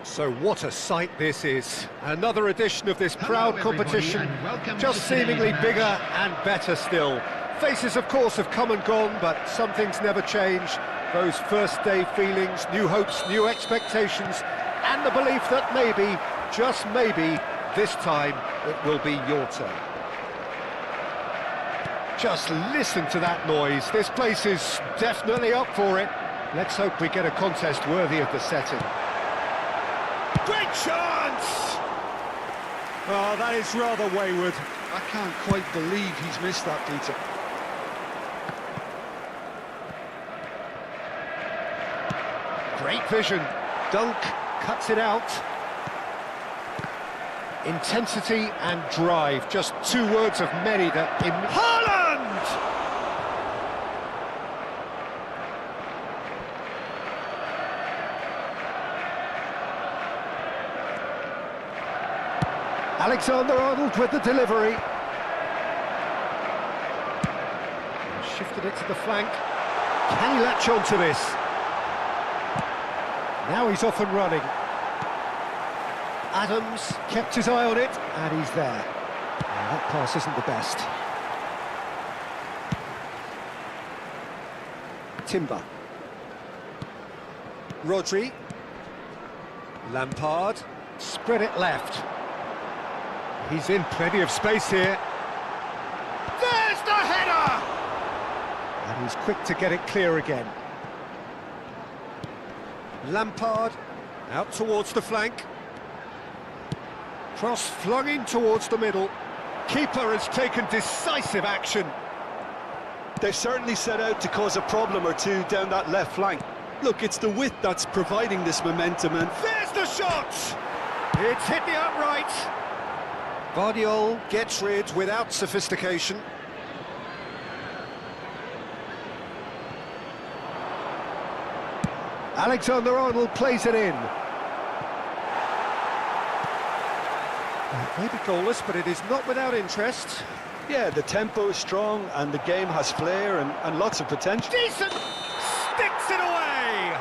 So what a sight this is. Another edition of this proud competition, just seemingly bigger and better still. Faces, of course, have come and gone, but some things never change. Those first-day feelings, new hopes, new expectations, and the belief that maybe, just maybe, this time it will be your turn. Just listen to that noise. This place is definitely up for it. Let's hope we get a contest worthy of the setting. Great chance! Oh, that is rather wayward. I can't quite believe he's missed that, Peter. Great vision. Dunk cuts it out. Intensity and drive, just two words of many that... Haaland! Alexander-Arnold with the delivery. Shifted it to the flank. Can he latch on to this? Now he's off and running. Adams kept his eye on it, and he's there. Well, that pass isn't the best. Timber. Rodri. Lampard. Spread it left. He's in plenty of space here. There's the header! And he's quick to get it clear again. Lampard, out towards the flank. Cross flung in towards the middle. Keeper has taken decisive action. They've certainly set out to cause a problem or two down that left flank. Look, it's the width that's providing this momentum, and... There's the shot! It's hit the upright. Guardiola gets rid without sophistication. Alexander-Arnold plays it in. Maybe goalless, but it is not without interest. Yeah, the tempo is strong and the game has flair and lots of potential. Decent! Sticks it away!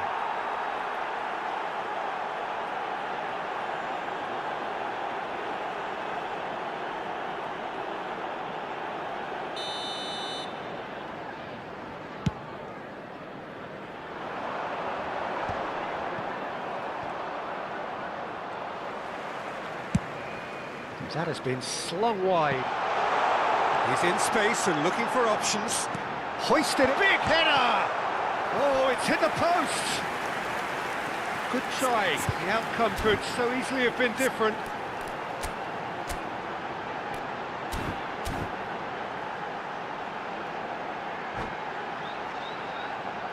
That has been slung wide. He's in space and looking for options. Hoisted a big header! Oh, it's hit the post! Good try. The outcome could so easily have been different.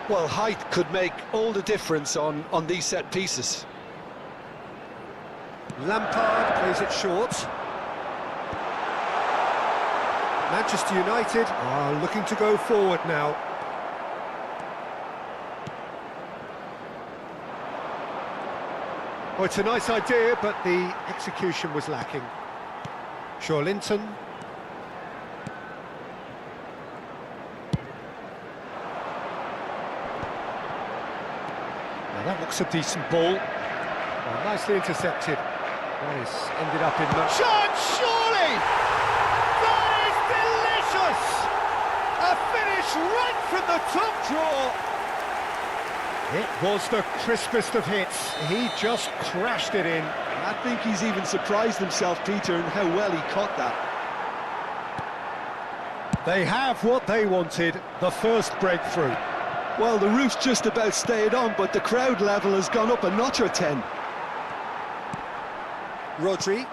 Well, height could make all the difference on these set pieces. Lampard plays it short. Manchester United are looking to go forward now. Oh, it's a nice idea, but the execution was lacking. Linton. Now that looks a decent ball. Well, nicely intercepted. That is ended up in the... Shot, surely! A finish right from the top draw. It was the crispest of hits. He just crashed it in. I think he's even surprised himself, Peter, in how well he caught that. They have what they wanted, the first breakthrough. Well, the roof's just about stayed on, but the crowd level has gone up a notch or 10. Rodri.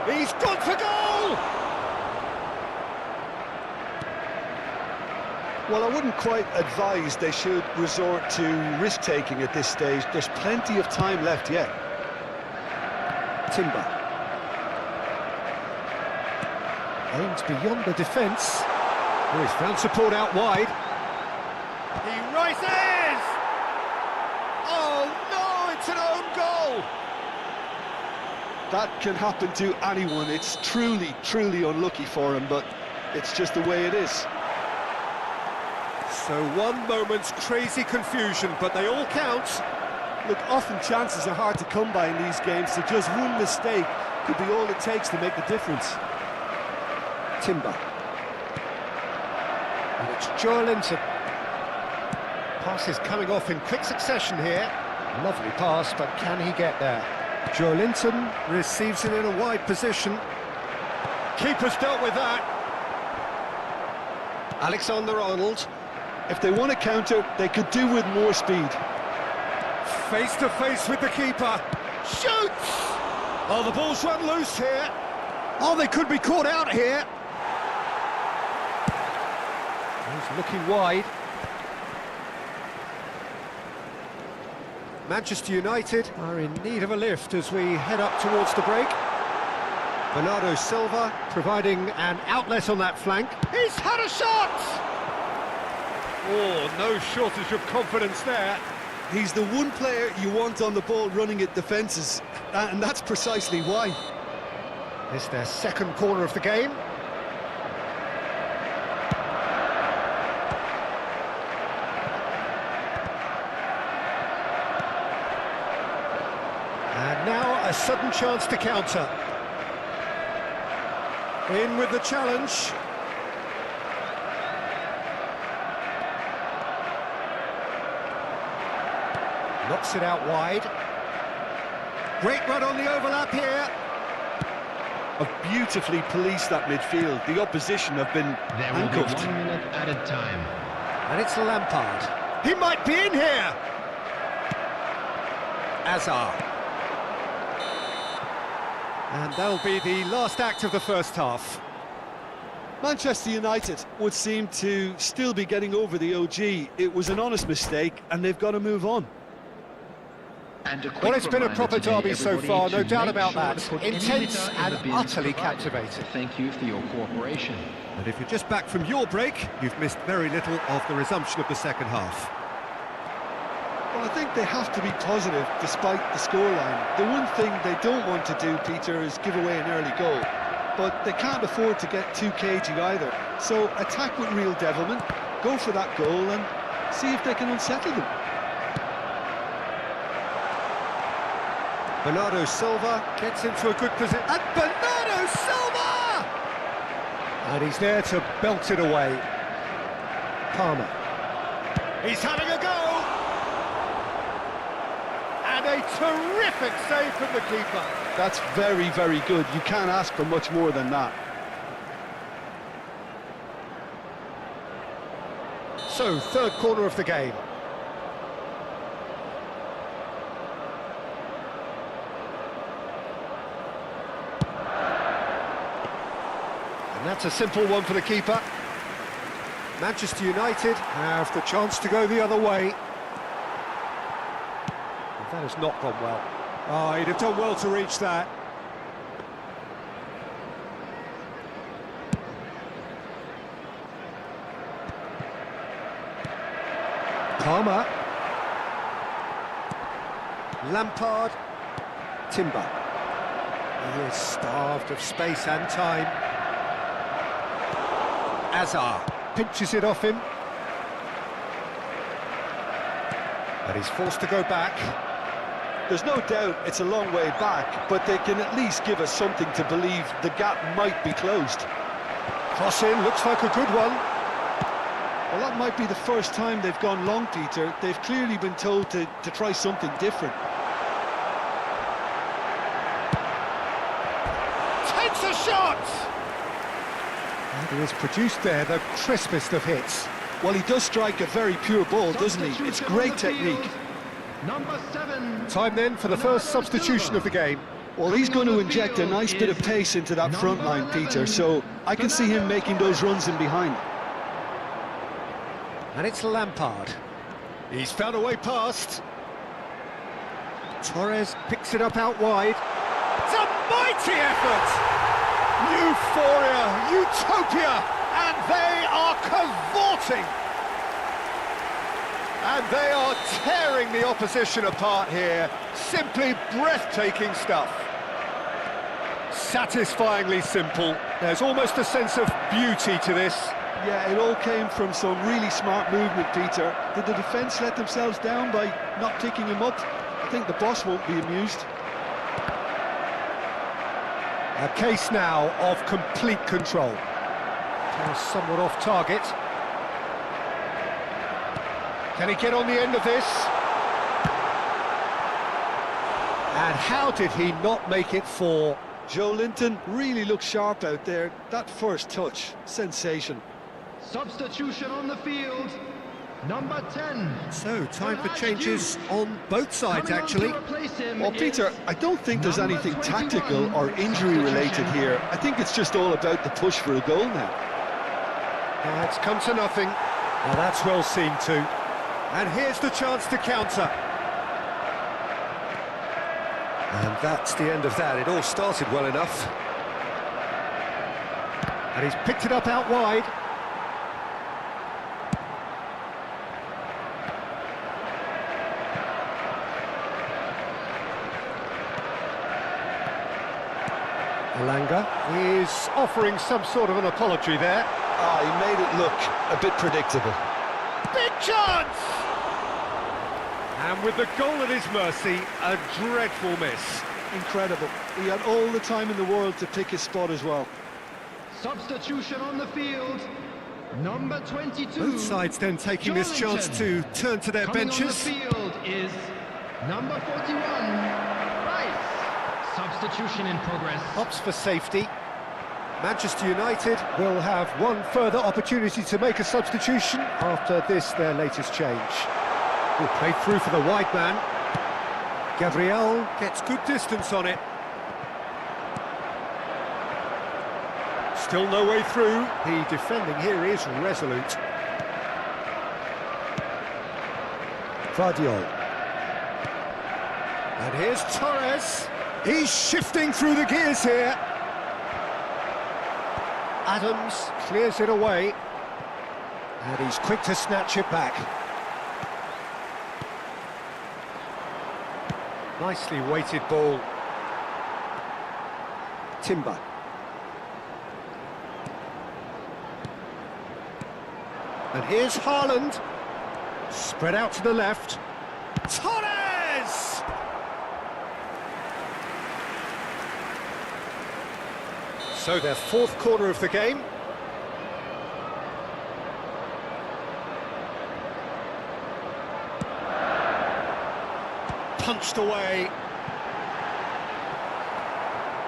He's gone for goal! Well, I wouldn't quite advise they should resort to risk-taking at this stage. There's plenty of time left yet. Timber. Aims beyond the defence. Oh, he's found support out wide. He rises! Oh no, it's an own goal! That can happen to anyone. It's truly, truly unlucky for him, but it's just the way it is. So one moment's crazy confusion, but they all count. Look, often chances are hard to come by in these games, so just one mistake could be all it takes to make the difference. Timber. And it's Joelinton. Pass is coming off in quick succession here. Lovely pass, but can he get there? Joelinton receives it in a wide position. Keeper's dealt with that. Alexander-Arnold. If they want to counter, they could do with more speed. Face to face with the keeper. Shoots! Oh, the ball's run loose here. Oh, they could be caught out here. He's looking wide. Manchester United are in need of a lift as we head up towards the break. Bernardo Silva providing an outlet on that flank. He's had a shot! Oh, no shortage of confidence there. He's the one player you want on the ball running at defences, and that's precisely why. This is their second corner of the game. And now a sudden chance to counter. In with the challenge. Knocks it out wide. Great run on the overlap here. Have beautifully policed that midfield. The opposition have been handcuffed. There will be 1 minute added time. And it's Lampard. He might be in here! Azar. And that'll be the last act of the first half. Manchester United would seem to still be getting over the OG. It was an honest mistake, and they've got to move on. Well, it's been a proper derby so far, no doubt about that. Intense and utterly captivating. Thank you for your cooperation. And if you're just back from your break, you've missed very little of the resumption of the second half. Well, I think they have to be positive despite the scoreline. The one thing they don't want to do, Peter, is give away an early goal. But they can't afford to get too cagey either. So attack with real devilment, go for that goal and see if they can unsettle them. Bernardo Silva gets into a good position. And Bernardo Silva! And he's there to belt it away. Palmer. He's having a go! And a terrific save from the keeper. That's very, very good. You can't ask for much more than that. So, third corner of the game. And that's a simple one for the keeper. Manchester United have the chance to go the other way. That has not gone well. Oh, he'd have done well to reach that. Palmer. Lampard. Timber. He is starved of space and time. Azar pinches it off him. But he's forced to go back. There's no doubt it's a long way back, but they can at least give us something to believe the gap might be closed. Cross in, looks like a good one. Well, that might be the first time they've gone long, Peter. They've clearly been told to try something different. Takes a shot! And he has produced there the crispest of hits. Well, he does strike a very pure ball, doesn't he? It's great technique. Number 7. Time then for the first substitution of the game. Well, he's going to inject a nice bit of pace into that front line, Peter, so I can see him making those runs in behind. And it's Lampard. He's found a way past. Torres picks it up out wide. It's a mighty effort! Euphoria, utopia, and they are cavorting! And they are tearing the opposition apart here. Simply breathtaking stuff. Satisfyingly simple. There's almost a sense of beauty to this. Yeah, it all came from some really smart movement, Peter. Did the defence let themselves down by not picking him up? I think the boss won't be amused. A case now of complete control. Now somewhat off target. Can he get on the end of this? And how did he not make it for? Joe Linton really looks sharp out there. That first touch, sensation. Substitution on the field. Number 10. So, time for changes on both sides, actually. Well, Peter, I don't think there's anything tactical or injury-related here. I think it's just all about the push for a goal now. It's come to nothing. Well, that's well seen too. And here's the chance to counter. And that's the end of that. It all started well enough. And he's picked it up out wide. Elanga is offering some sort of an apology there. Ah, he made it look a bit predictable. Big chance! And with the goal at his mercy, a dreadful miss. Incredible. He had all the time in the world to pick his spot as well. Substitution on the field. Number 22. Both sides then taking this chance to turn to their benches. On the field is number 41. Rice. Substitution in progress. Opts for safety. Manchester United will have one further opportunity to make a substitution after this, their latest change. Will play through for the wide man. Gabriel gets good distance on it. Still no way through. The defending here is resolute. Vardiol. And here's Torres. He's shifting through the gears here. Adams clears it away. And he's quick to snatch it back. Nicely weighted ball. Timber. And here's Haaland. Spread out to the left. Torres! So their fourth corner of the game. Punched away.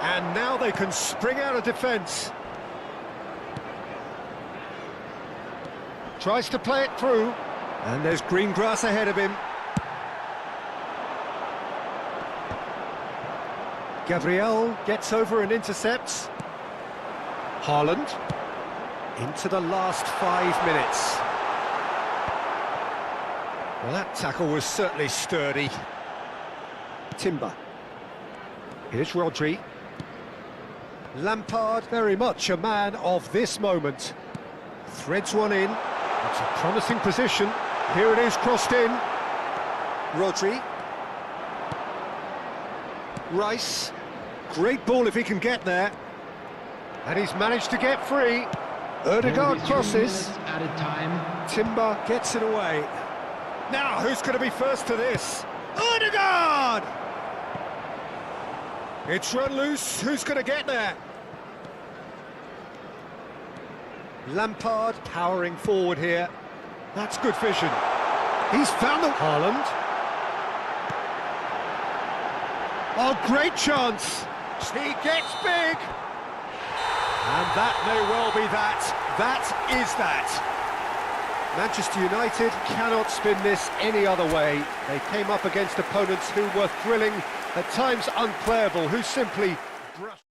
And now they can spring out of defence. Tries to play it through. And there's green grass ahead of him. Gabriel gets over and intercepts. Haaland into the last 5 minutes. Well, that tackle was certainly sturdy. Timber. Here's Rodri. Lampard, very much a man of this moment. Threads one in. It's a promising position. Here it is, crossed in. Rodri. Rice. Great ball if he can get there. And he's managed to get free. Ødegaard crosses. Added time. Timber gets it away. Now, who's going to be first to this? Ødegaard! It's run loose. Who's going to get there? Lampard powering forward here. That's good vision. He's found the... Haaland. Oh, great chance. He gets big. And that may well be that. That is that. Manchester United cannot spin this any other way. They came up against opponents who were thrilling, at times unplayable, who simply brushed.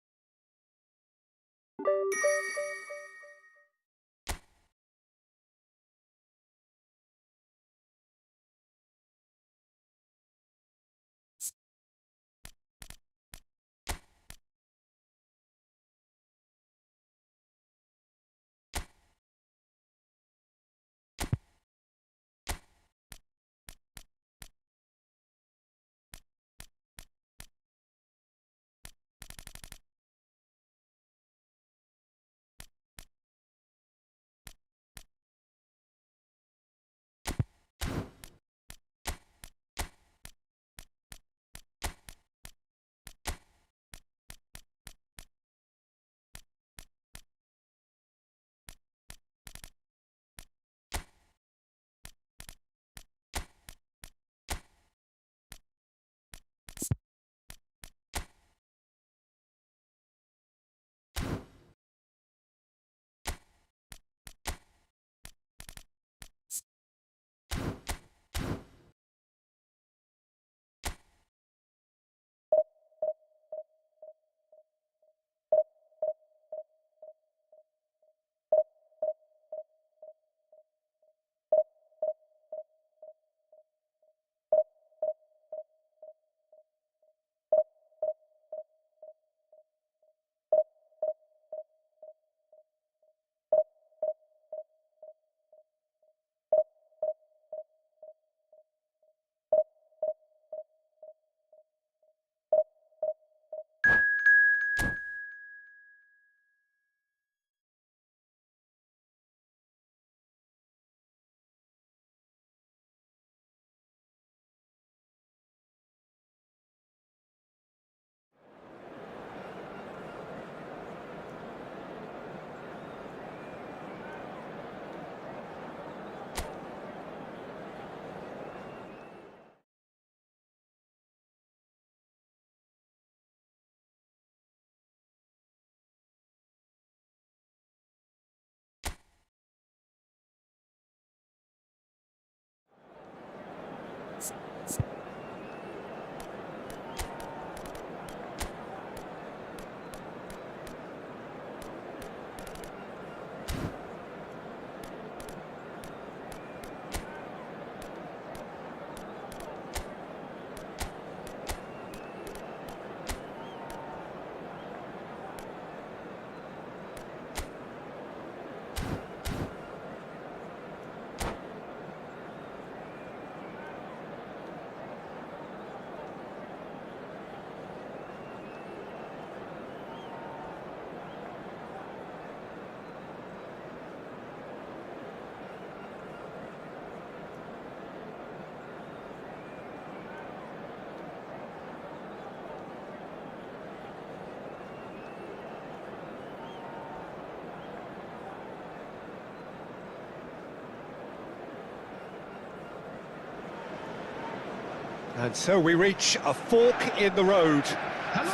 And so we reach a fork in the road.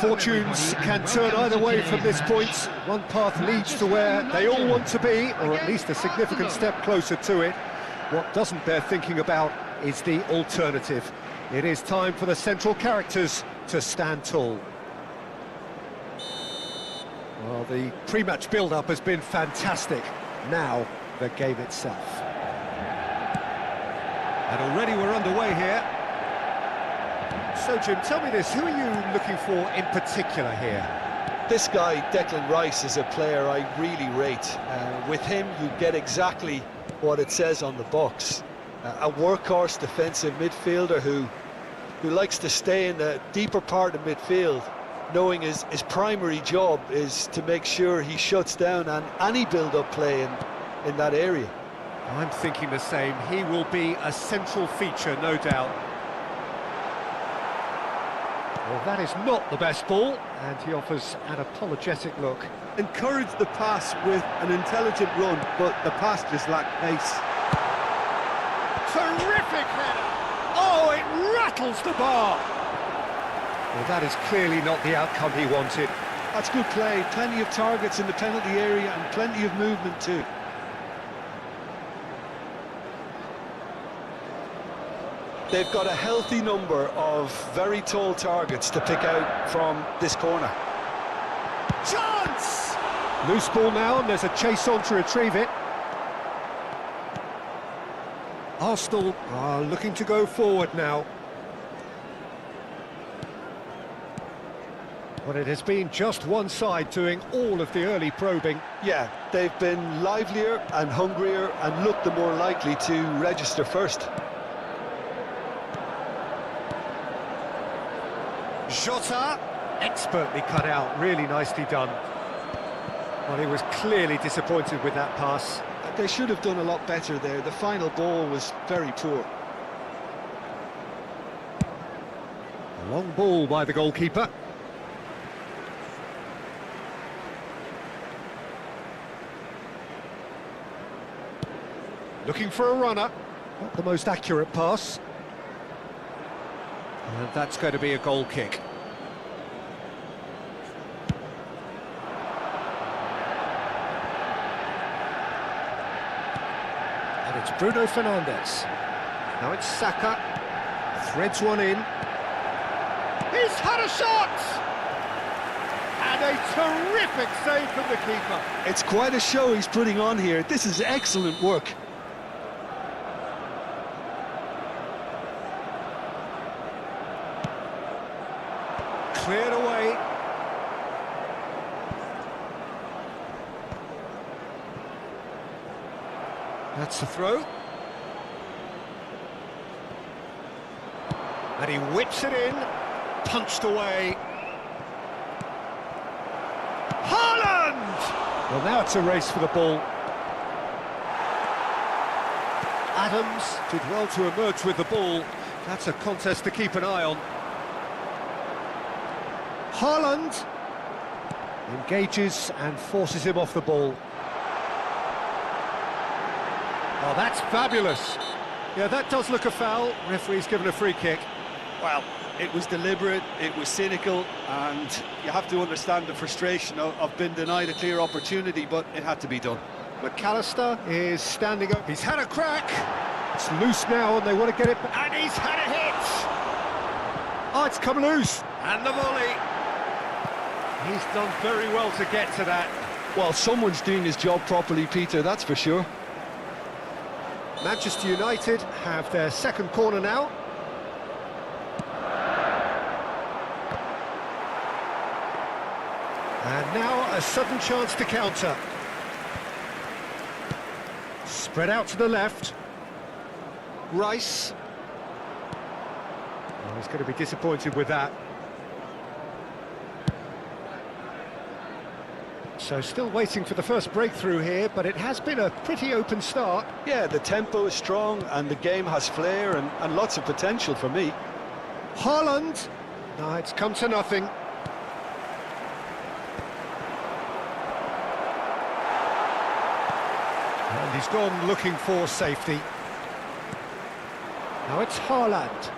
Fortunes can turn either way from this point. One path leads to where they all want to be, or at least a significant step closer to it. What doesn't bear thinking about is the alternative. It is time for the central characters to stand tall. Well, the pre-match build-up has been fantastic. Now, the game itself. And already we're underway here. So, Jim, tell me this, who are you looking for in particular here? This guy, Declan Rice, is a player I really rate. With him, you get exactly what it says on the box. A workhorse defensive midfielder who likes to stay in the deeper part of midfield, knowing his primary job is to make sure he shuts down any build-up play in that area. I'm thinking the same. He will be a central feature, no doubt. Well, that is not the best ball, and he offers an apologetic look. Encourage the pass with an intelligent run, but the pass just lacked pace. Terrific header! Oh, it rattles the bar! Well, that is clearly not the outcome he wanted. That's good play. Plenty of targets in the penalty area and plenty of movement too. They've got a healthy number of very tall targets to pick out from this corner. Chance! Loose ball now, and there's a chase on to retrieve it. Arsenal are looking to go forward now. But it has been just one side doing all of the early probing. Yeah, they've been livelier and hungrier and looked the more likely to register first. Jota, expertly cut out, really nicely done. Well, he was clearly disappointed with that pass. They should have done a lot better there. The final ball was very poor. A long ball by the goalkeeper. Looking for a runner. Not the most accurate pass. And that's going to be a goal kick. And it's Bruno Fernandes. Now it's Saka. Threads one in. He's had a shot! And a terrific save from the keeper. It's quite a show he's putting on here. This is excellent work. Cleared away. That's the throw. And he whips it in. Punched away. Haaland! Well, now it's a race for the ball. Adams did well to emerge with the ball. That's a contest to keep an eye on. Haaland engages and forces him off the ball. Oh, that's fabulous. Yeah, that does look a foul. Referee's given a free kick. Well, it was deliberate, it was cynical, and you have to understand the frustration of being denied a clear opportunity, but it had to be done. McAllister is standing up. He's had a crack. It's loose now, and they want to get it. And he's had a hit. Oh, it's come loose. And the volley. He's done very well to get to that. Well, someone's doing his job properly, Peter, that's for sure. Manchester United have their second corner now. And now a sudden chance to counter. Spread out to the left. Rice. Oh, he's going to be disappointed with that. So still waiting for the first breakthrough here, but it has been a pretty open start. Yeah, the tempo is strong and the game has flair and lots of potential for me. Haaland. No, it's come to nothing. And he's gone looking for safety. Now it's Haaland.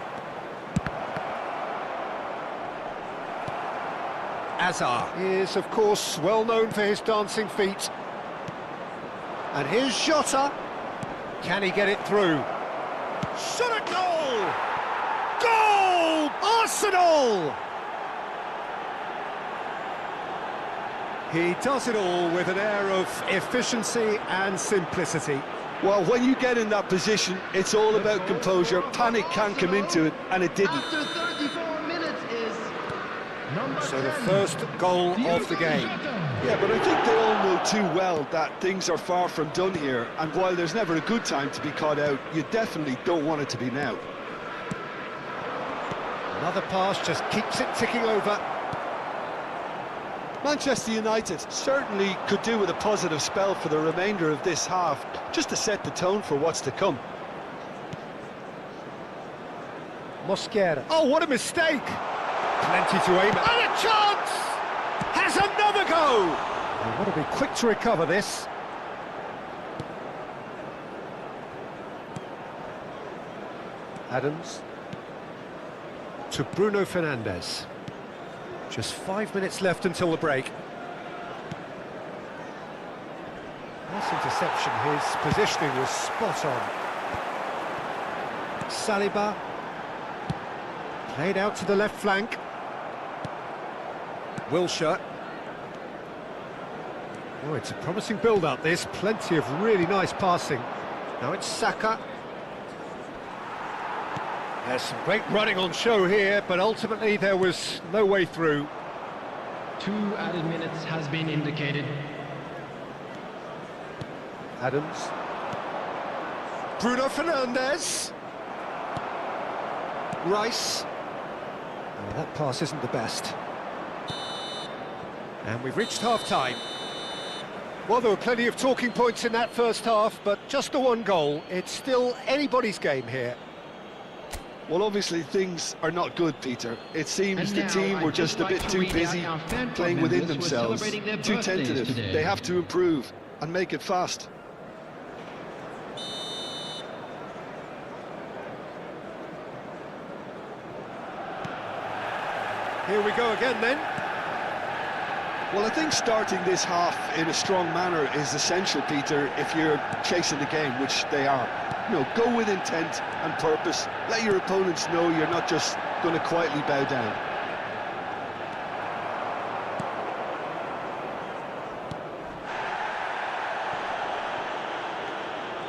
Azar. He is, of course, well known for his dancing feet. And here's Jota. Can he get it through? Shot at goal! Goal! Arsenal! He does it all with an air of efficiency and simplicity. Well, when you get in that position, it's all about composure. Panic can't come into it, and it didn't. After 34 minutes is number So the 10. first goal of the game. Yeah, but I think they all know too well that things are far from done here, and while there's never a good time to be caught out, you definitely don't want it to be now. Another pass just keeps it ticking over. Manchester United certainly could do with a positive spell for the remainder of this half, just to set the tone for what's to come. Mosquera. Oh, what a mistake! Plenty to aim at. And a chance! Has another go! They want to be quick to recover this. Adams. To Bruno Fernandes. Just 5 minutes left until the break. Nice interception, his positioning was spot on. Saliba. Played out to the left flank. Wilshere. Oh, it's a promising build-up, this. Plenty of really nice passing. Now it's Saka. There's some great running on show here, but ultimately there was no way through. 2 added minutes has been indicated. Adams. Bruno Fernandes. Rice. Oh, that pass isn't the best. And we've reached half-time. Well, there were plenty of talking points in that first half, but just the one goal. It's still anybody's game here. Well, obviously things are not good, Peter. It seems the team were just a bit too busy playing within themselves, too tentative. They have to improve and make it fast. Here we go again then. Well, I think starting this half in a strong manner is essential, Peter, if you're chasing the game, which they are. You know, go with intent and purpose. Let your opponents know you're not just going to quietly bow down.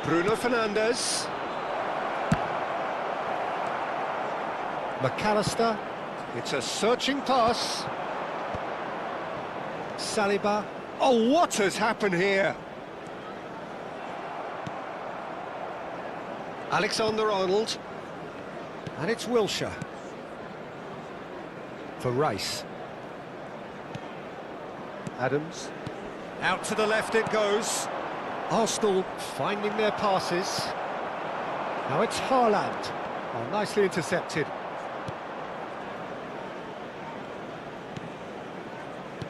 Bruno Fernandes. McAllister. It's a searching pass. Saliba. Oh, what has happened here? Alexander-Arnold. And it's Wilshere. For Rice. Adams. Out to the left it goes. Arsenal finding their passes. Now it's Haaland. Oh, nicely intercepted.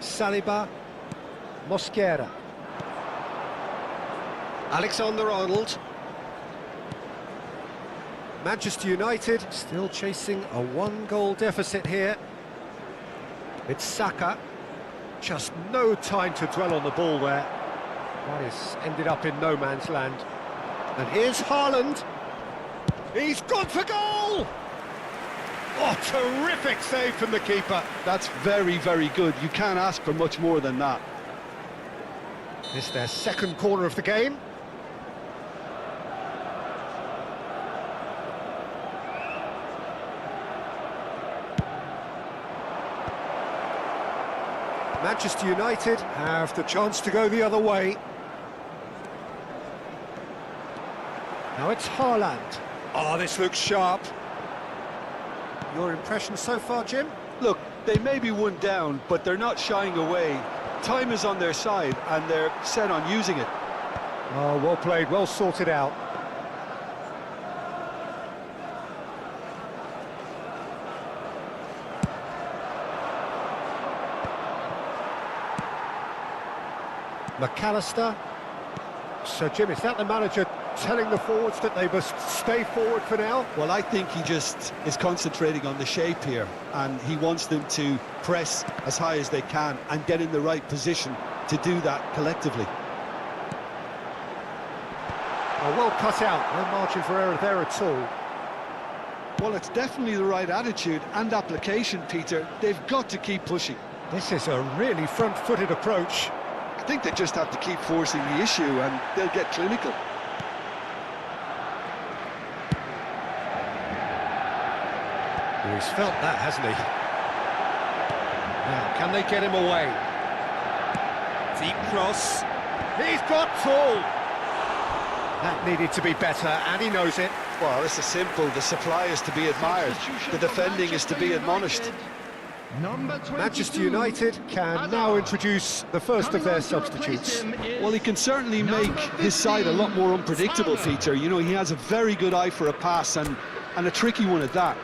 Saliba. Mosquera. Alexander-Arnold. Manchester United still chasing a 1-goal deficit here. It's Saka. Just no time to dwell on the ball there. That is ended up in no man's land. And here's Haaland. He's gone for goal! Oh, terrific save from the keeper. That's very, very good. You can't ask for much more than that. It's their second corner of the game. Manchester United have the chance to go the other way. Now it's Haaland. Oh, this looks sharp. Your impression so far, Jim? Look, they may be one down, but they're not shying away. Time is on their side, and they're set on using it. Oh, well played, well sorted out. McAllister. So, Jim, is that the manager telling the forwards that they must stay forward for now? Well, I think he just is concentrating on the shape here, and he wants them to press as high as they can and get in the right position to do that collectively. Oh, well cut out, no margin for error there at all. Well, it's definitely the right attitude and application, Peter. They've got to keep pushing. This is a really front-footed approach. I think they just have to keep forcing the issue and they'll get clinical. He's felt that, hasn't he? Now, can they get him away? Deep cross. He's got full. That needed to be better, and he knows it. Well, this is simple. The supply is to be admired. The defending is to be admonished. Manchester United can now introduce the first of their substitutes. Well, he can certainly make his side a lot more unpredictable, Peter. You know, he has a very good eye for a pass and a tricky one at that.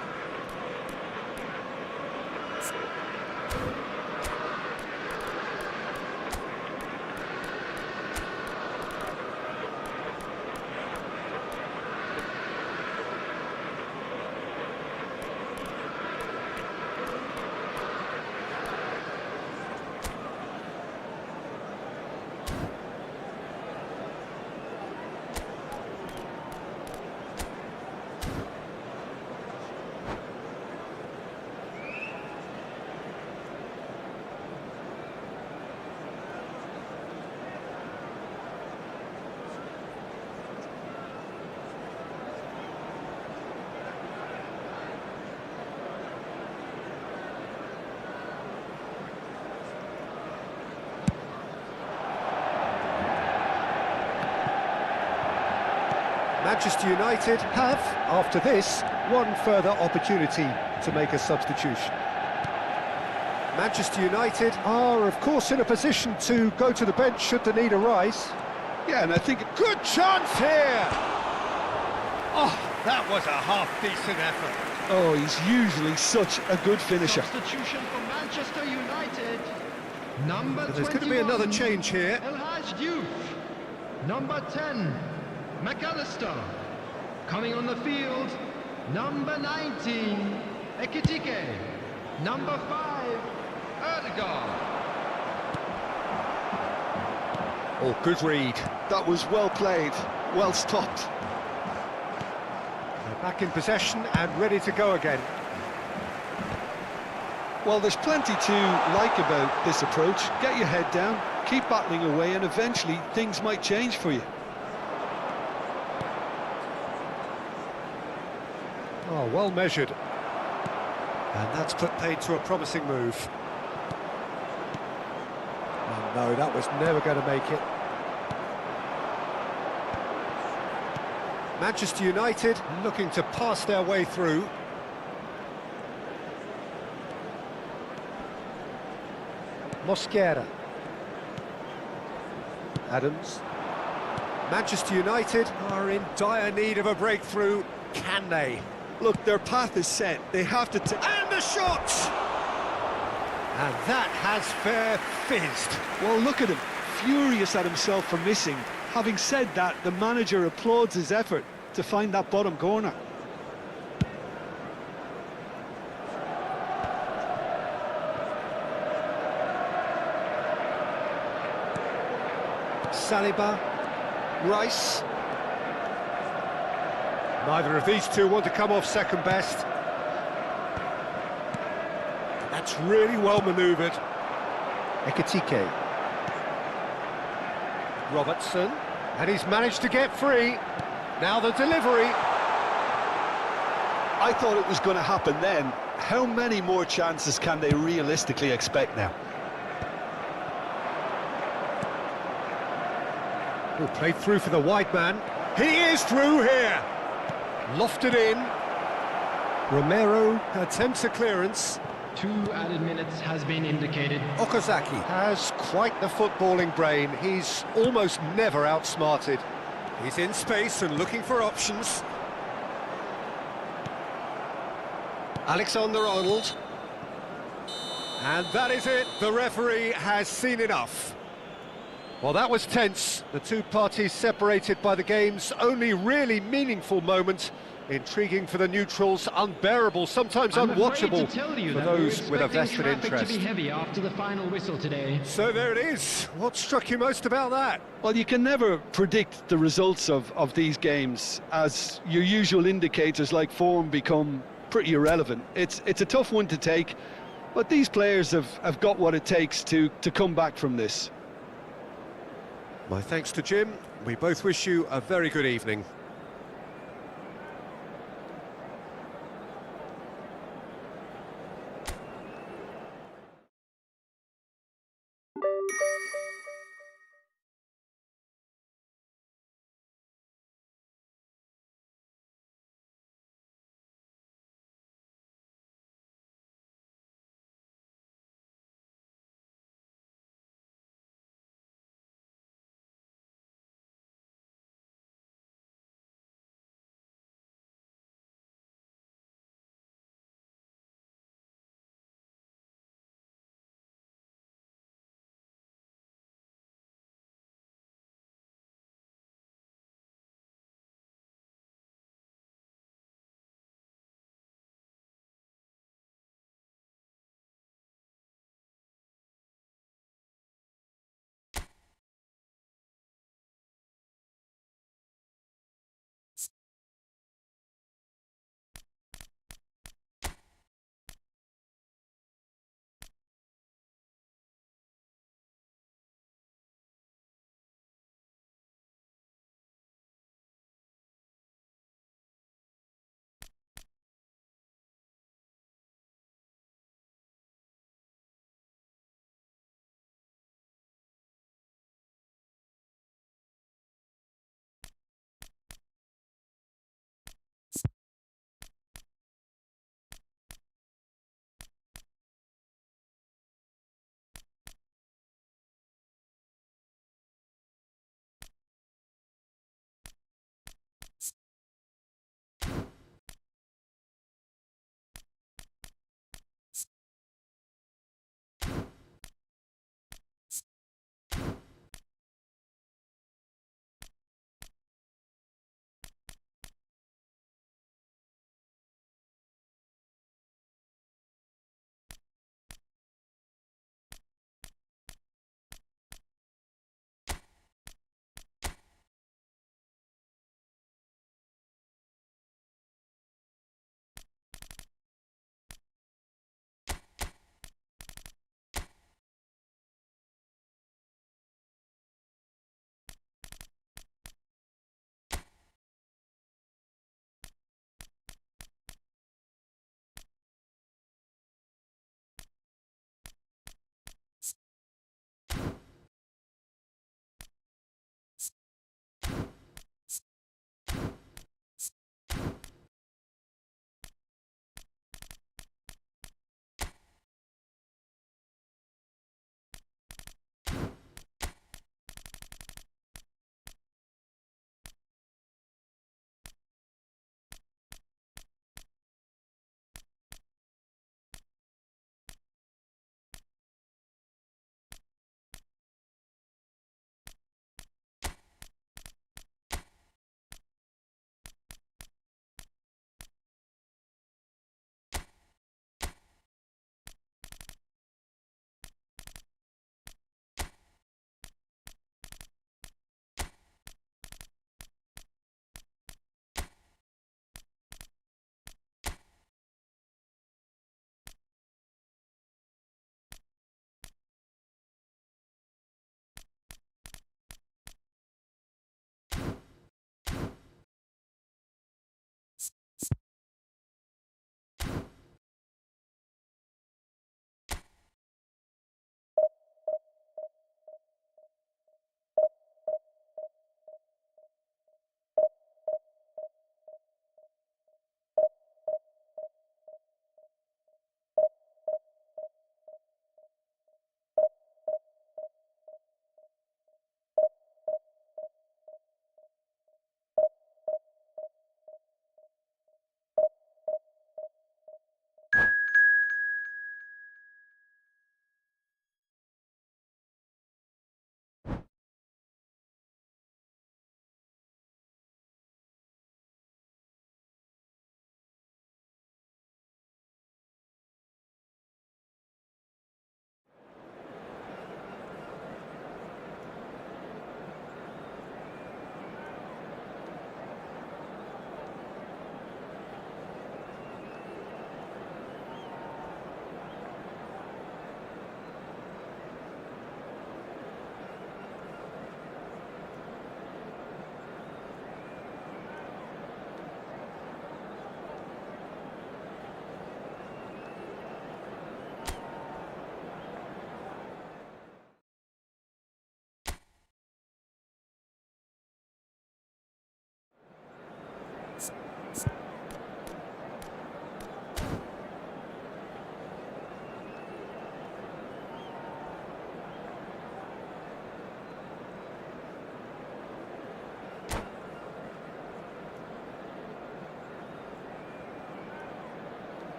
Manchester United have, after this, one further opportunity to make a substitution. Manchester United are, of course, in a position to go to the bench should the need arise. Yeah, and I think... Good chance here! Oh, that was a half-decent effort. Oh, he's usually such a good finisher. Substitution for Manchester United. Number 21. There's going to be another change here. El Hadj Diouf. Number 10. McAllister. Coming on the field, number 19, Ekitike. Number 5, Erdegaard. Oh, good read. That was well played, well stopped. They're back in possession and ready to go again. Well, there's plenty to like about this approach. Get your head down, keep battling away, and eventually things might change for you. Oh, well measured. And that's put paid to a promising move. Oh, no, that was never going to make it. Manchester United looking to pass their way through. Mosquera. Adams. Manchester United are in dire need of a breakthrough. Can they? Look, their path is set. They have to... And the shot! And that has fair fizzed. Well, look at him, furious at himself for missing. Having said that, the manager applauds his effort to find that bottom corner. Saliba, Rice. Neither of these two want to come off second best. That's really well manoeuvred. Ekitike. Robertson. And he's managed to get free. Now the delivery. I thought it was going to happen then. How many more chances can they realistically expect now? Oh, played through for the wide man. He is through here. Lofted in. Romero attempts a clearance. 2 added minutes has been indicated. Okazaki has quite the footballing brain. He's almost never outsmarted. He's in space and looking for options. Alexander-Arnold. And that is it. The referee has seen enough. Well, that was tense. The two parties separated by the game's only really meaningful moment. Intriguing for the neutrals, unbearable, sometimes unwatchable for those with a vested interest. To be heavy after the final whistle today. So there it is. What struck you most about that? Well, you can never predict the results of these games, as your usual indicators like form become pretty irrelevant. It's a tough one to take, but these players have got what it takes to come back from this. My thanks to Jim. We both wish you a very good evening.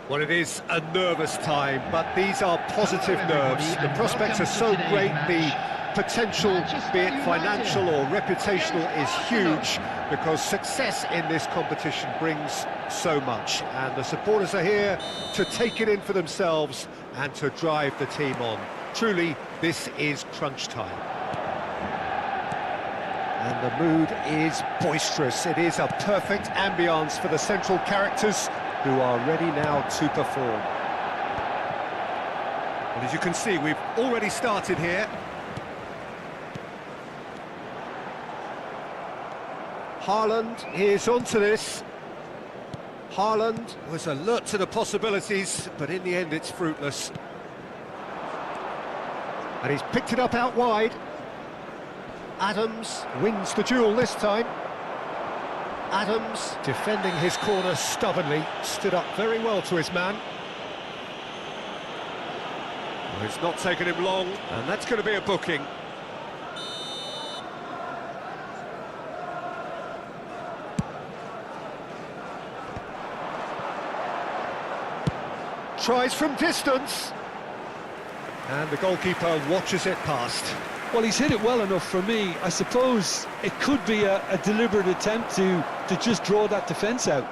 Well, it is a nervous time, but these are positive nerves. The prospects are so great, the potential, be it financial or reputational, is huge, because success in this competition brings so much. And the supporters are here to take it in for themselves and to drive the team on. Truly, this is crunch time. And the mood is boisterous. It is a perfect ambience for the central characters, who are ready now to perform. Well, as you can see, we've already started here. Haaland is onto this. Haaland was alert to the possibilities, but in the end it's fruitless. And he's picked it up out wide. Adams wins the duel this time. Adams, defending his corner stubbornly, stood up very well to his man. Well, it's not taken him long, and that's going to be a booking. Tries from distance. And the goalkeeper watches it past. Well, he's hit it well enough for me. I suppose it could be a deliberate attempt to just draw that defence out.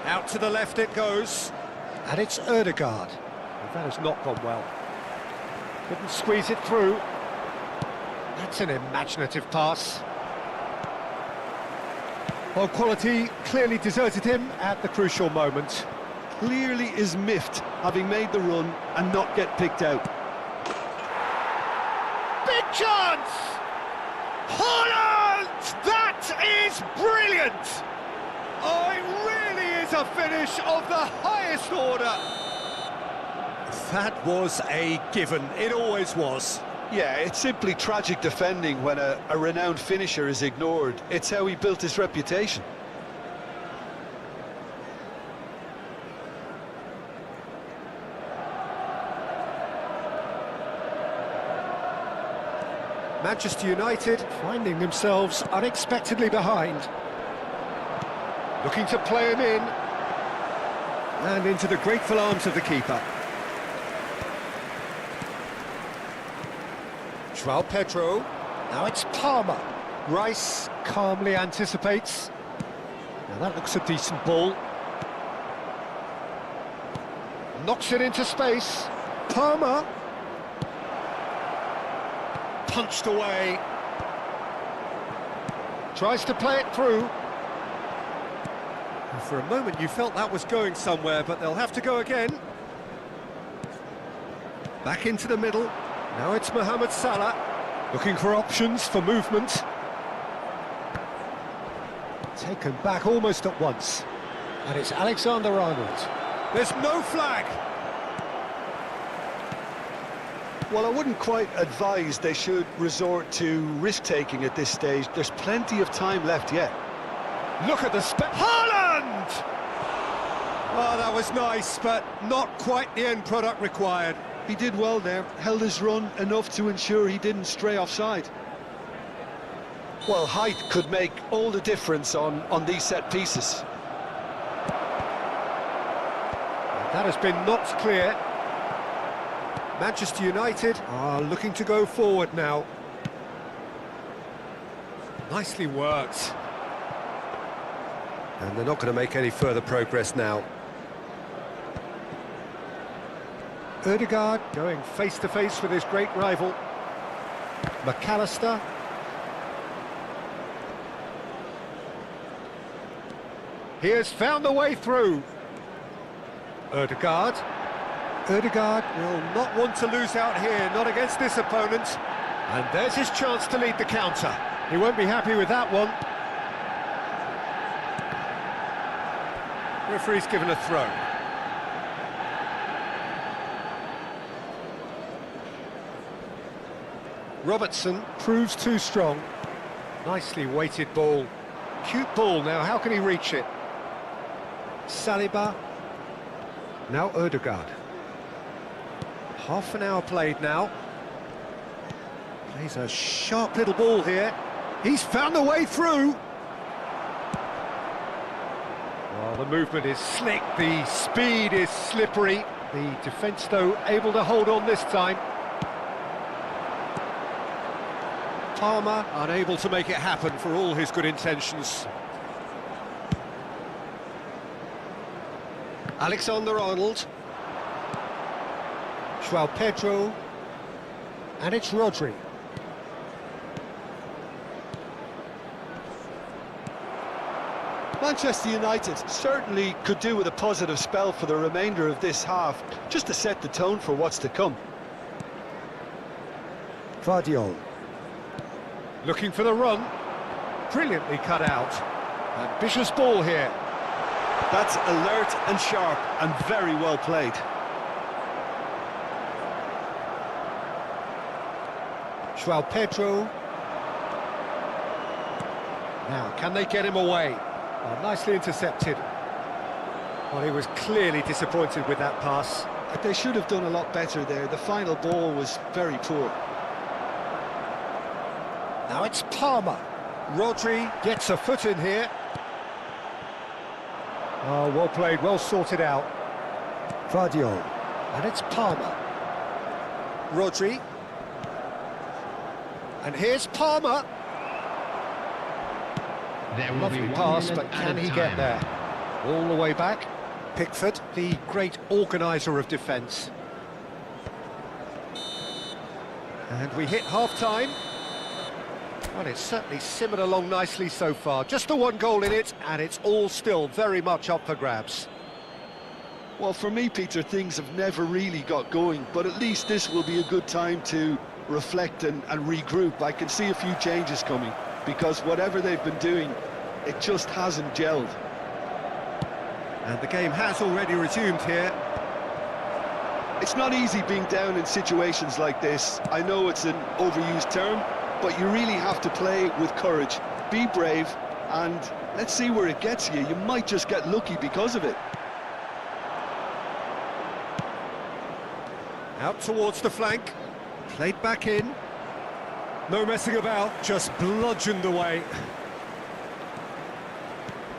Out to the left it goes. And it's Ødegaard. Well, that has not gone well. Couldn't squeeze it through. That's an imaginative pass. Well, quality clearly deserted him at the crucial moment. Clearly is miffed, having made the run and not get picked out. Big chance! Haaland! That is brilliant! Oh, it really is a finish of the highest order. That was a given. It always was. Yeah, it's simply tragic defending when a renowned finisher is ignored. It's how he built his reputation. Manchester United finding themselves unexpectedly behind. Looking to play him in. And into the grateful arms of the keeper. João Pedro. Now it's Palmer. Rice calmly anticipates. Now that looks a decent ball. Knocks it into space. Palmer. Punched away. Tries to play it through. And for a moment you felt that was going somewhere, but they'll have to go again. Back into the middle. Now it's Mohamed Salah. Looking for options for movement. Taken back almost at once. And it's Alexander-Arnold. There's no flag. Well, I wouldn't quite advise they should resort to risk-taking at this stage. There's plenty of time left yet. Look at the Haaland! Oh, that was nice, but not quite the end product required. He did well there, held his run enough to ensure he didn't stray offside. Well, height could make all the difference on these set pieces. That has been knocked clear. Manchester United are looking to go forward now. Nicely worked. And they're not going to make any further progress now. Ødegaard going face-to-face with his great rival. McAllister. He has found the way through. Ødegaard. Ødegaard will not want to lose out here, not against this opponent. And there's his chance to lead the counter. He won't be happy with that one. Referee's given a throw. Robertson proves too strong. Nicely weighted ball. Cute ball now, how can he reach it? Saliba. Now Ødegaard. Half an hour played now. Plays a sharp little ball here. He's found the way through. Well, Well, the movement is slick, the speed is slippery. The defence, though, able to hold on this time. Palmer unable to make it happen for all his good intentions. Alexander-Arnold. João Pedro. And it's Rodri. Manchester United certainly could do with a positive spell for the remainder of this half, just to set the tone for what's to come. Guardiola. Looking for the run. Brilliantly cut out. Ambitious ball here. That's alert and sharp and very well played. João Pedro. Now, can they get him away? Oh, nicely intercepted. Well, he was clearly disappointed with that pass. They should have done a lot better there. The final ball was very poor. Now it's Palmer. Rodri gets a foot in here. Oh, well played, well sorted out. Guardiola. And it's Palmer. Rodri. And here's Palmer. There will Lovely be 1 pass, minute but can at a he time. get there? All the way back. Pickford, the great organiser of defence. And we hit half-time. Well, it's certainly simmered along nicely so far. Just the 1 goal in it, and it's all still very much up for grabs. Well, for me, Peter, things have never really got going, but at least this will be a good time to reflect and regroup. I can see a few changes coming, because whatever they've been doing, it just hasn't gelled. And the game has already resumed here. It's not easy being down in situations like this. I know it's an overused term, but you really have to play with courage. Be brave, and let's see where it gets you. You might just get lucky because of it. Out towards the flank. Played back in. No messing about, just bludgeoned away.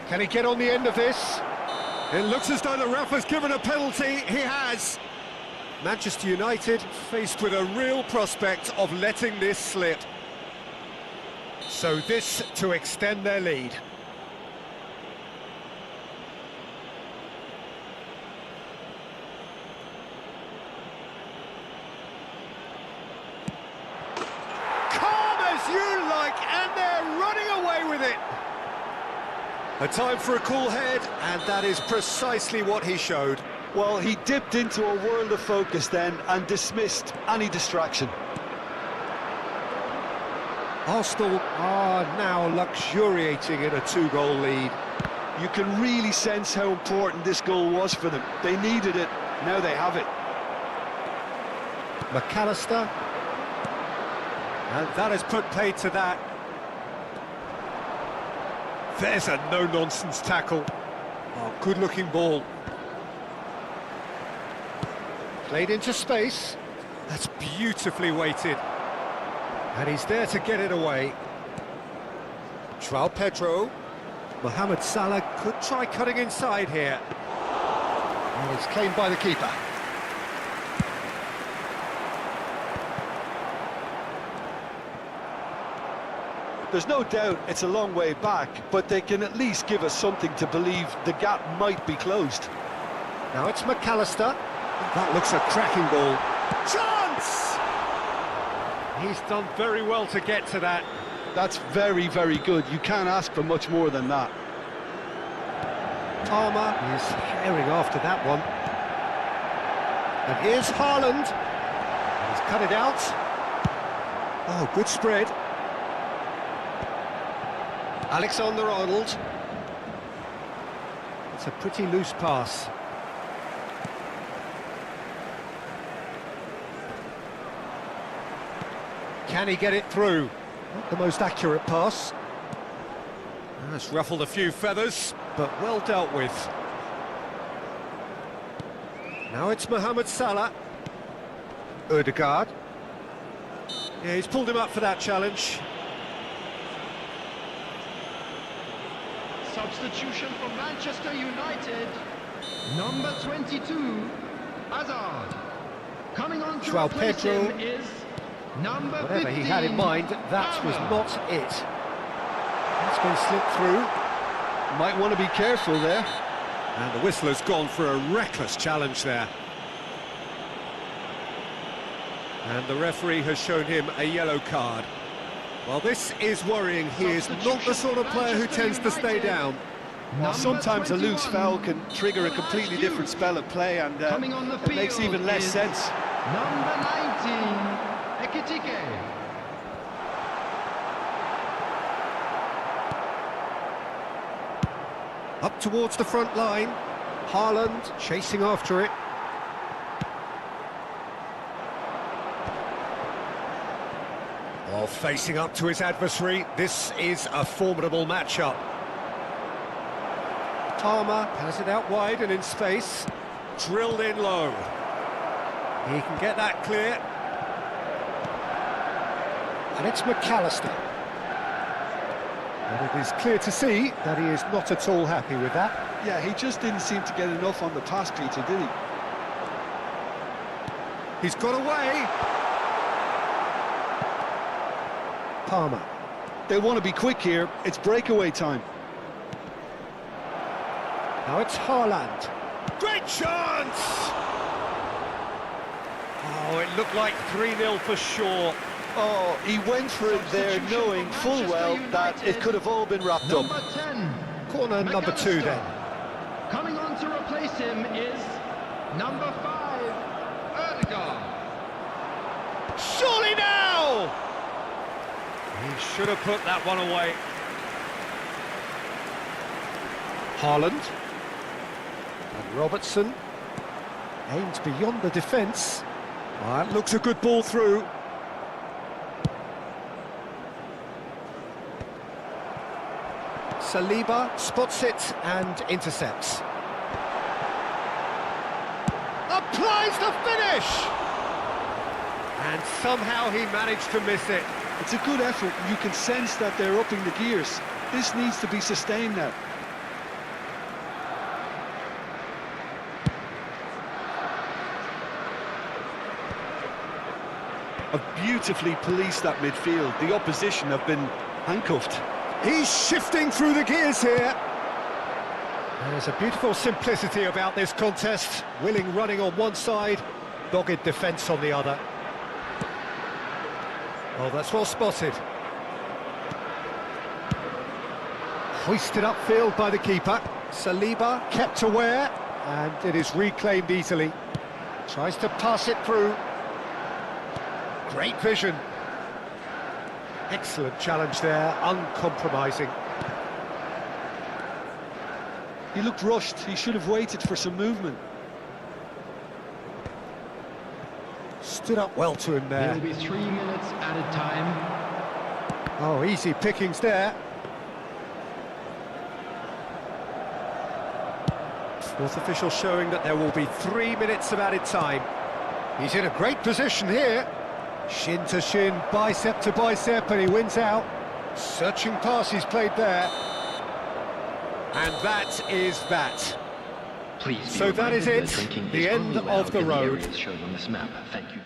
Can he get on the end of this? It looks as though the ref has given a penalty. He has. Manchester United faced with a real prospect of letting this slip. So this to extend their lead. Calm as you like, and they're running away with it. A time for a cool head, and that is precisely what he showed. Well, he dipped into a world of focus then and dismissed any distraction. Arsenal are now luxuriating in a 2-goal lead. You can really sense how important this goal was for them. They needed it, now they have it. McAllister. And that has put paid to that. There's a no-nonsense tackle. Oh, good-looking ball. Played into space. That's beautifully weighted. And he's there to get it away. João Pedro. Mohamed Salah could try cutting inside here. And it's claimed by the keeper. There's no doubt it's a long way back, but they can at least give us something to believe the gap might be closed. Now it's McAllister. That looks a cracking ball. Chance! He's done very well to get to that. That's very, very good. You can't ask for much more than that. Palmer is herring after that one. And here's Haaland. He's cut it out. Oh, good spread. Alexander-Arnold. It's a pretty loose pass. Can he get it through? Not the most accurate pass. That's ruffled a few feathers, but well dealt with. Now it's Mohamed Salah. Ødegaard. Yeah, he's pulled him up for that challenge. Substitution for Manchester United. Number 22, Hazard. Coming on to Joao replace Pedro. him is number 15. Whatever he had in mind, that was not it. That's been slipped through. Might want to be careful there. And the whistle has gone for a reckless challenge there. And the referee has shown him a yellow card. Well, this is worrying. He is not the sort of player who tends to stay down. Well, sometimes a loose foul can trigger a completely different spell of play, and it makes even less sense. Number 19, Ekitike. Up towards the front line. Haaland chasing after it. Well, facing up to his adversary, this is a formidable matchup. Palmer has it out wide and in space. Drilled in low. He can get that clear. And it's McAllister. And it is clear to see that he is not at all happy with that. Yeah, he just didn't seem to get enough on the pass, Peter, did he? He's got away. Palmer. They want to be quick here. It's breakaway time. Now it's Haaland. Great chance! Oh, it looked like 3-0 for sure. Oh, he went for it there, knowing full well that it could have all been wrapped up. Number 10. Corner number 2 then. Coming on to replace him is number 5, Erdegaard. Surely now! He should have put that one away. Haaland. And Robertson. Aimed beyond the defence. Well, that looks a good ball through. Saliba spots it and intercepts. Applies the finish! And somehow he managed to miss it. It's a good effort. You can sense that they're upping the gears. This needs to be sustained now. Have beautifully policed that midfield. The opposition have been handcuffed. He's shifting through the gears here. There's a beautiful simplicity about this contest. Willing running on one side, dogged defence on the other. Oh, that's well spotted. Hoisted upfield by the keeper. Saliba kept aware, and it is reclaimed easily. Tries to pass it through. Great vision. Excellent challenge there, uncompromising. He looked rushed. He should have waited for some movement. Stood up well to him there. It'll be 3 minutes added time. Oh, easy pickings there. Fourth official showing that there will be 3 minutes of added time. He's in a great position here. Shin to shin, bicep to bicep, and he wins out. Searching pass he's played there. And that is that. Please So that is it, the end of the road. Shown on this map. Thank you.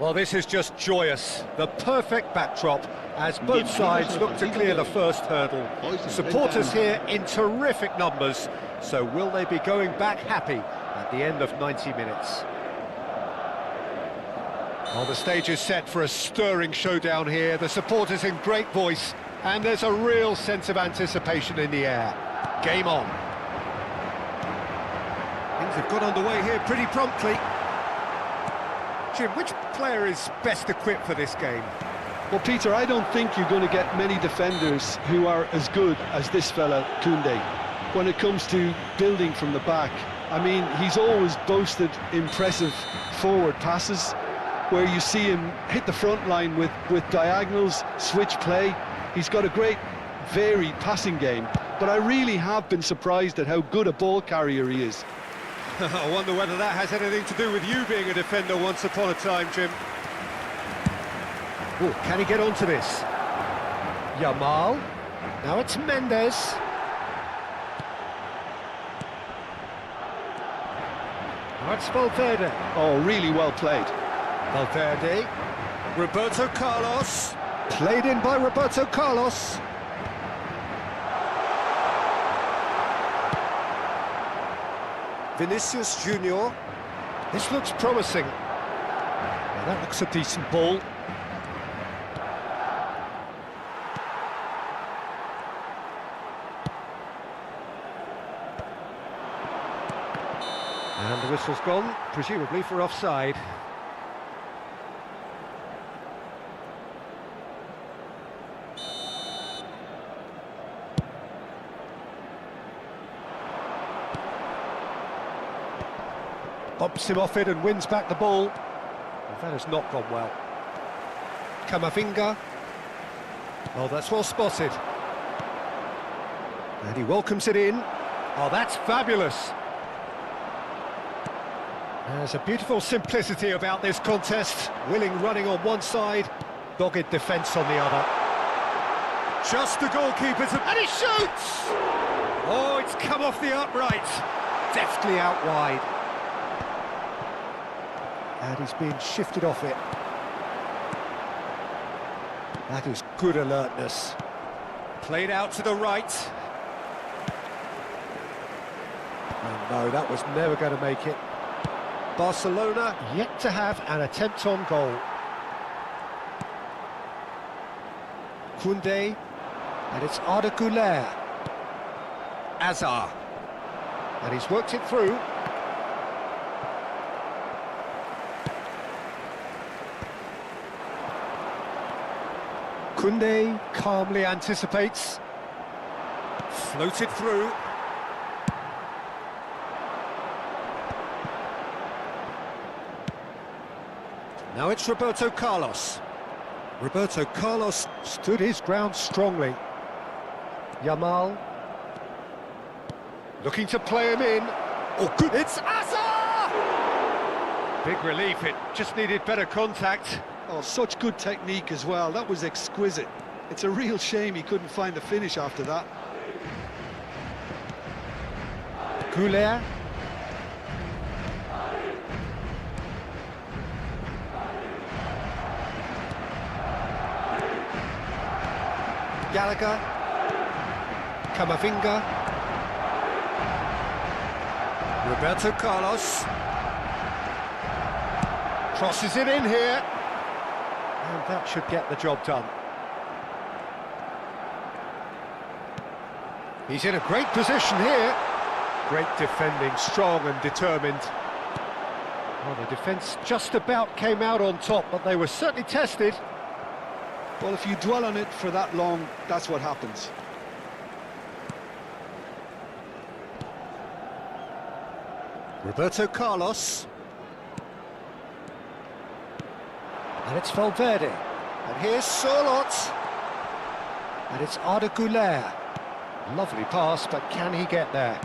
Well, this is just joyous. The perfect backdrop as both sides look to clear the first hurdle. Supporters here in terrific numbers, so will they be going back happy at the end of 90 minutes? Well, the stage is set for a stirring showdown here. The supporters in great voice, and there's a real sense of anticipation in the air. Game on. Things have got underway here pretty promptly. Jim, which player is best equipped for this game? Well, Peter, I don't think you're going to get many defenders who are as good as this fella, Koundé, when it comes to building from the back. I mean, he's always boasted impressive forward passes, where you see him hit the front line with diagonals, switch play. He's got a great, varied passing game, but I really have been surprised at how good a ball carrier he is. I wonder whether that has anything to do with you being a defender once upon a time, Jim. Oh, can he get onto this? Yamal. Now it's Mendes. Now it's Valverde. Oh, really well played. Valverde. Roberto Carlos. Played in by Roberto Carlos. Vinicius Junior. This looks promising. Well, that looks a decent ball. And the whistle's gone, presumably for offside. Bumps him off it and wins back the ball. Well, that has not gone well. Camavinga. Oh, that's well spotted. And he welcomes it in. Oh, that's fabulous. There's a beautiful simplicity about this contest. Willing running on one side, dogged defence on the other. Just the goalkeeper's... and he shoots! Oh, it's come off the upright. Deftly out wide. And he's being shifted off it. That is good alertness. Played out to the right. Oh no, that was never going to make it. Barcelona yet to have an attempt on goal. Koundé, and it's Arda Güler. Azar. And he's worked it through. Koundé calmly anticipates. Floated through. Now it's Roberto Carlos. Roberto Carlos stood his ground strongly. Yamal. Looking to play him in. Oh, good. It's Azar! Big relief, it just needed better contact. Oh, such good technique as well. That was exquisite. It's a real shame he couldn't find the finish after that. Güler. Gallagher. Camavinga. Roberto Carlos. Crosses it in here. And that should get the job done. He's in a great position here. Great defending, strong and determined. Well, the defence just about came out on top, but they were certainly tested. Well, if you dwell on it for that long, that's what happens. Roberto Carlos. And it's Valverde. And here's Sörloth. And it's Arda Güler. Lovely pass, but can he get there?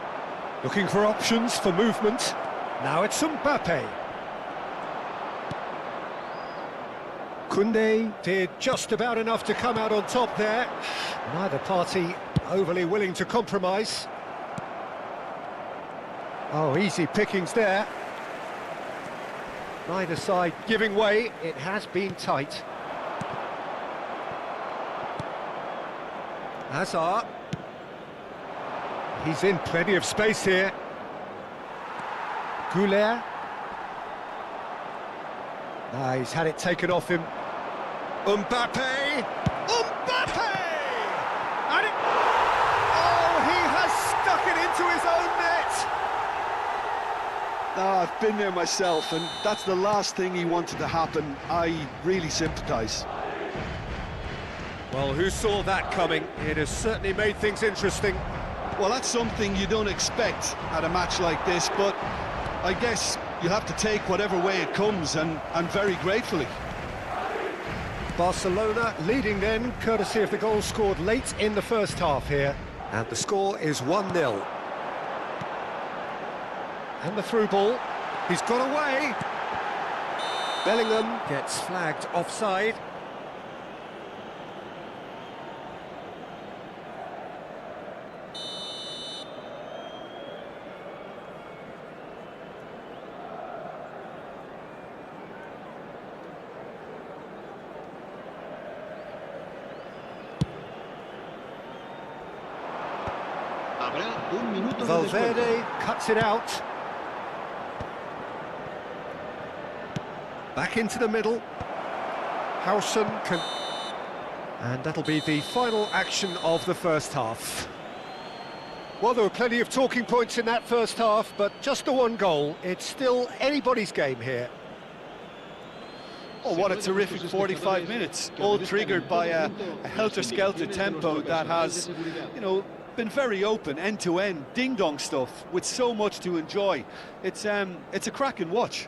Looking for options for movement. Now it's Mbappe. Koundé did just about enough to come out on top there. Neither party overly willing to compromise. Oh, easy pickings there. Neither side giving way, it has been tight. Hazard. He's in plenty of space here. Goulet. He's had it taken off him. Mbappe! Mbappe! And it... Oh, he has stuck it into his own net! Oh, I've been there myself, and that's the last thing he wanted to happen. I really sympathise. Well, who saw that coming? It has certainly made things interesting. Well, that's something you don't expect at a match like this, but I guess you'll have to take whatever way it comes, and very gratefully. Barcelona leading then, courtesy of the goal scored late in the first half here. And the score is 1-0. And the through ball, he's got away. Bellingham gets flagged offside. Valverde cuts it out. Back into the middle. Howson can... And that'll be the final action of the first half. Well, there were plenty of talking points in that first half, but just the one goal. It's still anybody's game here. Oh, what a terrific 45 minutes, all triggered by a helter-skelter tempo that has, you know, been very open, end-to-end, ding-dong stuff, with so much to enjoy. It's a cracking watch.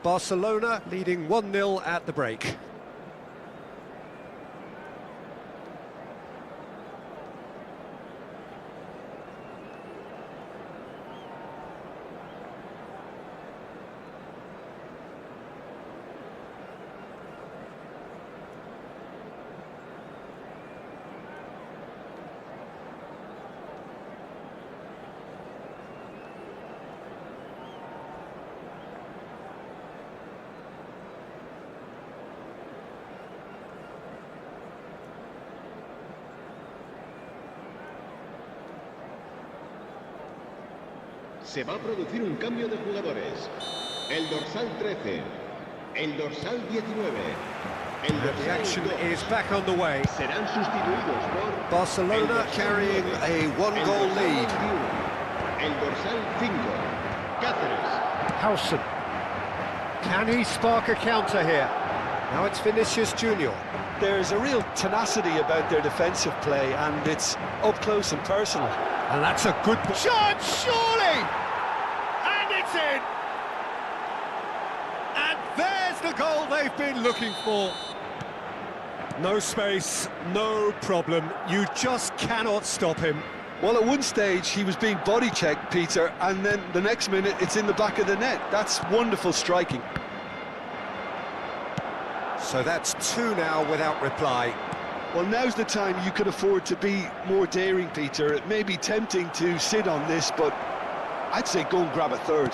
Barcelona leading 1-0 at the break. Se va a producir un cambio de jugadores. El dorsal 13, el dorsal 19, el dorsal The action 2 is back on the way. serán sustituidos por Barcelona carrying a one-goal lead. El dorsal 5, Cáceres. Howson. Can he spark a counter here? Now it's Vinicius Junior. There's a real tenacity about their defensive play, and it's up close and personal. And that's a good chance, surely! And it's in! And there's the goal they've been looking for. No space, no problem. You just cannot stop him. Well, at one stage, he was being body-checked, Peter, and then the next minute, it's in the back of the net. That's wonderful striking. So that's two now without reply. Well, now's the time you can afford to be more daring, Peter. It may be tempting to sit on this, but I'd say go and grab a third.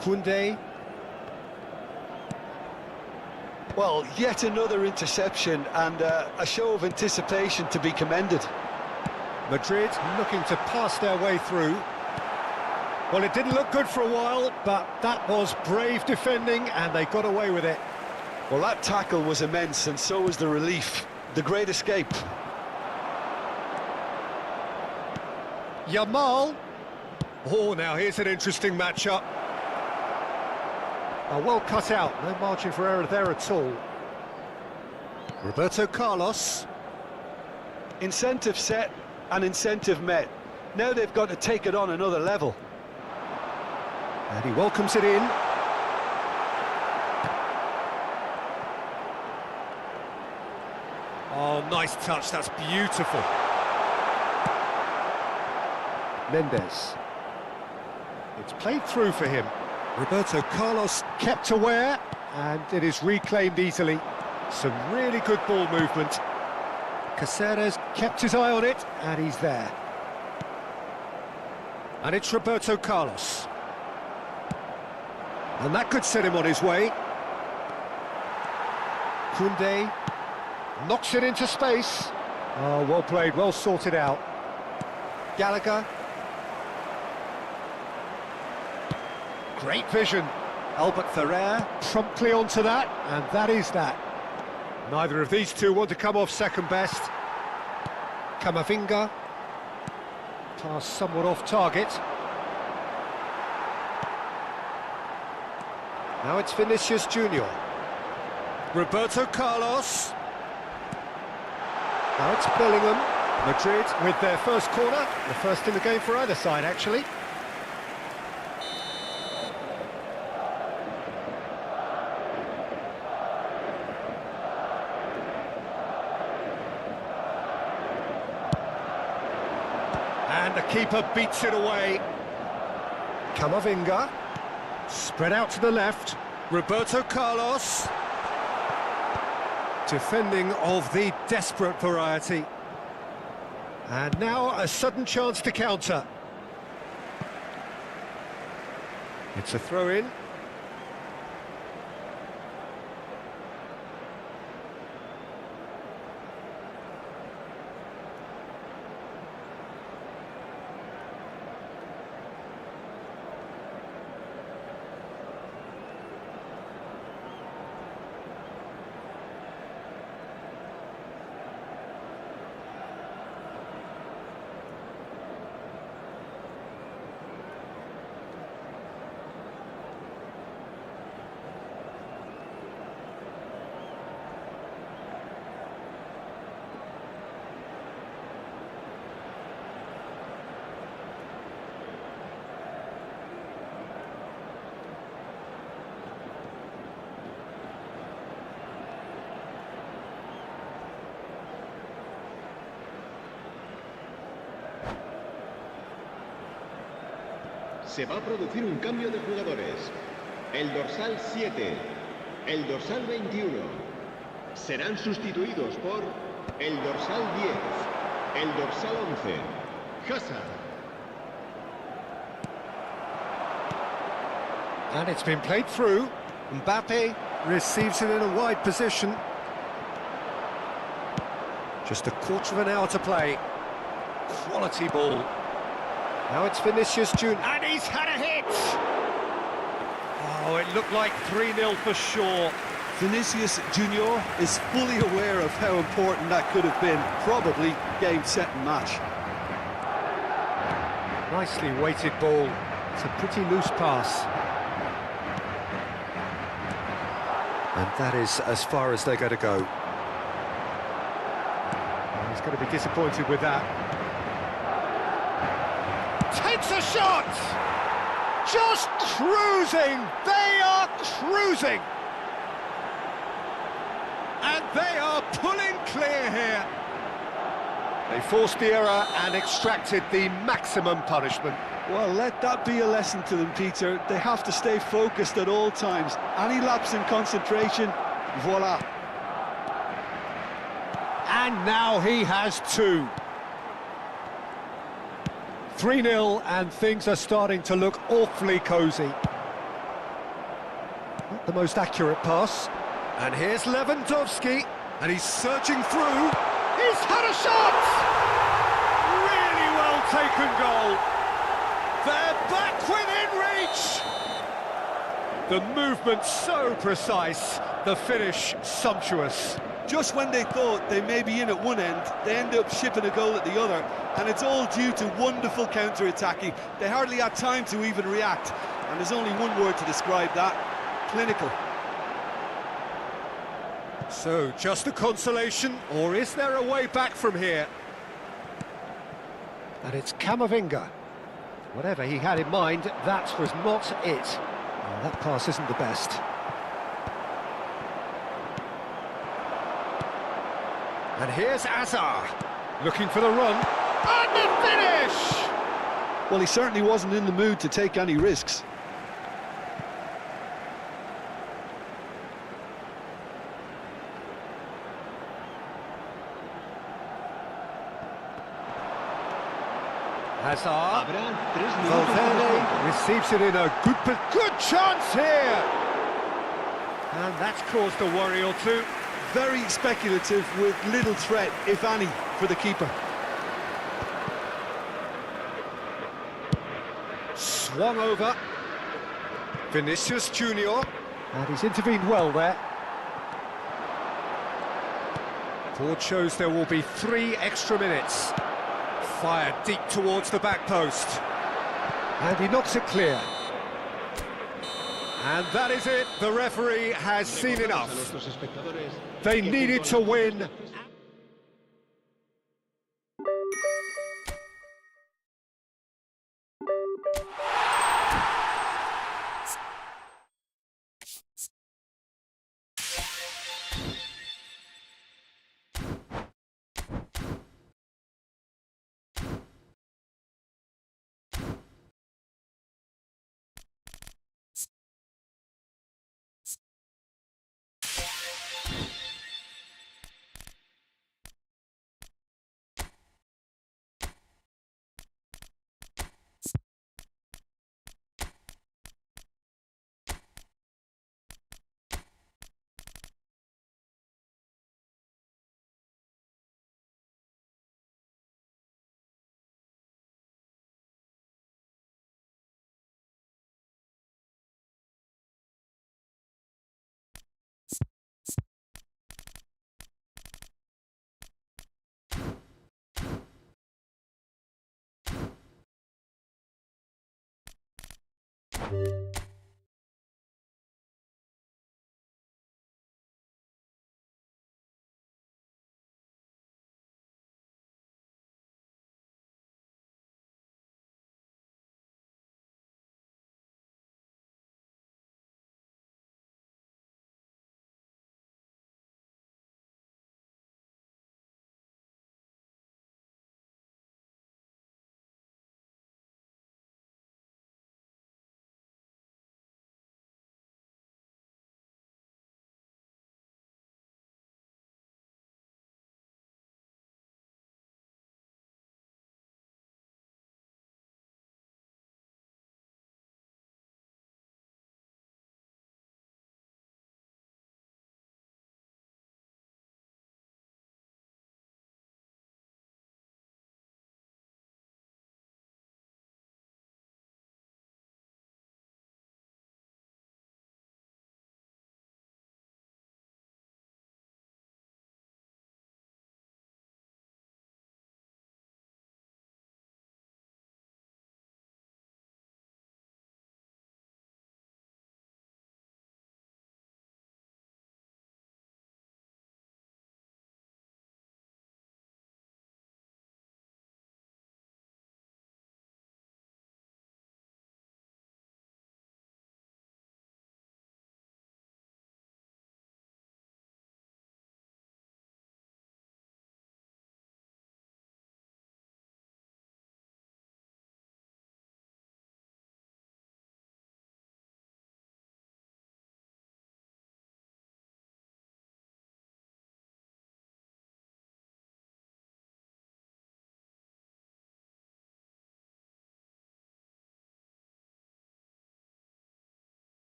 Koundé. Well, yet another interception and a show of anticipation to be commended. Madrid looking to pass their way through. Well, it didn't look good for a while, but that was brave defending, and they got away with it. Well, that tackle was immense, and so was the relief. The great escape. Yamal. Oh, now here's an interesting matchup. Well cut out, no margin for error there at all. Roberto Carlos. Incentive set and incentive met. Now they've got to take it on another level. And he welcomes it in. Oh, nice touch, that's beautiful. Mendes. It's played through for him. Roberto Carlos kept aware, and it is reclaimed easily. Some really good ball movement. Cáceres kept his eye on it, and he's there. And it's Roberto Carlos. And that could set him on his way. Koundé knocks it into space. Oh, well played, well sorted out. Gallagher. Great vision. Albert Ferrer promptly onto that, and that is that. Neither of these two want to come off second best. Camavinga. Pass somewhat off target. Now it's Vinicius Junior. Roberto Carlos. Now it's Bellingham. Madrid with their first corner, the first in the game for either side, actually. And the keeper beats it away. Camavinga. Spread out to the left. Roberto Carlos. Defending of the desperate variety. And now a sudden chance to counter. It's a throw-in. Se va a producir un cambio de jugadores. El dorsal 7, el dorsal 21 serán sustituidos por el dorsal 10, el dorsal 11, Hazard. And it's been played through. Mbappe receives it in a wide position. Just a quarter of an hour to play. Quality ball. Now it's Vinicius Junior, and he's had a hit! Oh, it looked like 3-0 for sure. Vinicius Junior is fully aware of how important that could have been. Probably game, set and match. Nicely weighted ball. It's a pretty loose pass. And that is as far as they're going to go. He's going to be disappointed with that. Takes a shot! Just cruising! They are cruising! And they are pulling clear here. They forced the error and extracted the maximum punishment. Well, let that be a lesson to them, Peter. They have to stay focused at all times. Any lapse in concentration, voila. And now he has two. 3-0, and things are starting to look awfully cosy. Not the most accurate pass. And here's Lewandowski, and he's searching through. He's had a shot! Really well taken goal. They're back within reach! The movement so precise, the finish sumptuous. Just when they thought they may be in at one end, they end up shipping a goal at the other, and it's all due to wonderful counter-attacking. They hardly had time to even react, and there's only one word to describe that: clinical. So, just a consolation, or is there a way back from here? And it's Camavinga. Whatever he had in mind, that was not it. Oh, that pass isn't the best. And here's Hazard, looking for the run, and the finish! Well, he certainly wasn't in the mood to take any risks. Hazard. Habrá 3 minutos de Valverde descuento. receives it in a good chance here. And that's caused a worry or two. Very speculative with little threat, if any, for the keeper. Swung over. Vinicius Junior. And he's intervened well there. Ford shows there will be 3 extra minutes. Fired deep towards the back post. And he knocks it clear. And that is it. The referee has seen enough. They needed to win.